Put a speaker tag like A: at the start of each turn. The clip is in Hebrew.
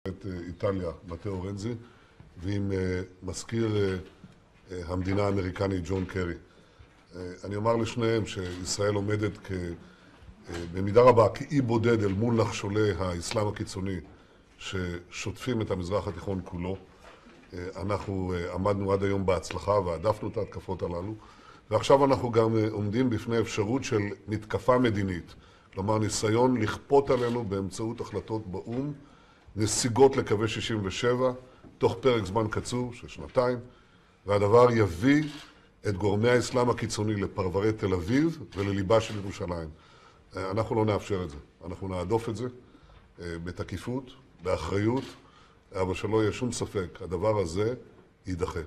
A: את איטליה, מתאו רנזי, ועם מזכיר המדינה האמריקני ג'ון קרי. אני אומר לשניהם שישראל עומדת במידה רבה כאי בודד אל מול נחשולי האסלאם הקיצוני ששוטפים את המזרח התיכון כולו. אנחנו עמדנו עד היום בהצלחה והעדפנו את ההתקפות הללו, ועכשיו אנחנו גם עומדים בפני אפשרות של מתקפה מדינית, כלומר ניסיון לכפות עלינו באמצעות החלטות באו"ם נסיגות לקווי 67 תוך פרק זמן קצוב של שנתיים, והדבר יביא את גורמי האסלאם הקיצוני לפרברי תל אביב ולליבה של ירושלים. אנחנו לא נאפשר את זה, אנחנו נעדוף את זה בתקיפות, באחריות, אבל שלא יהיה שום ספק, הדבר הזה יידחה.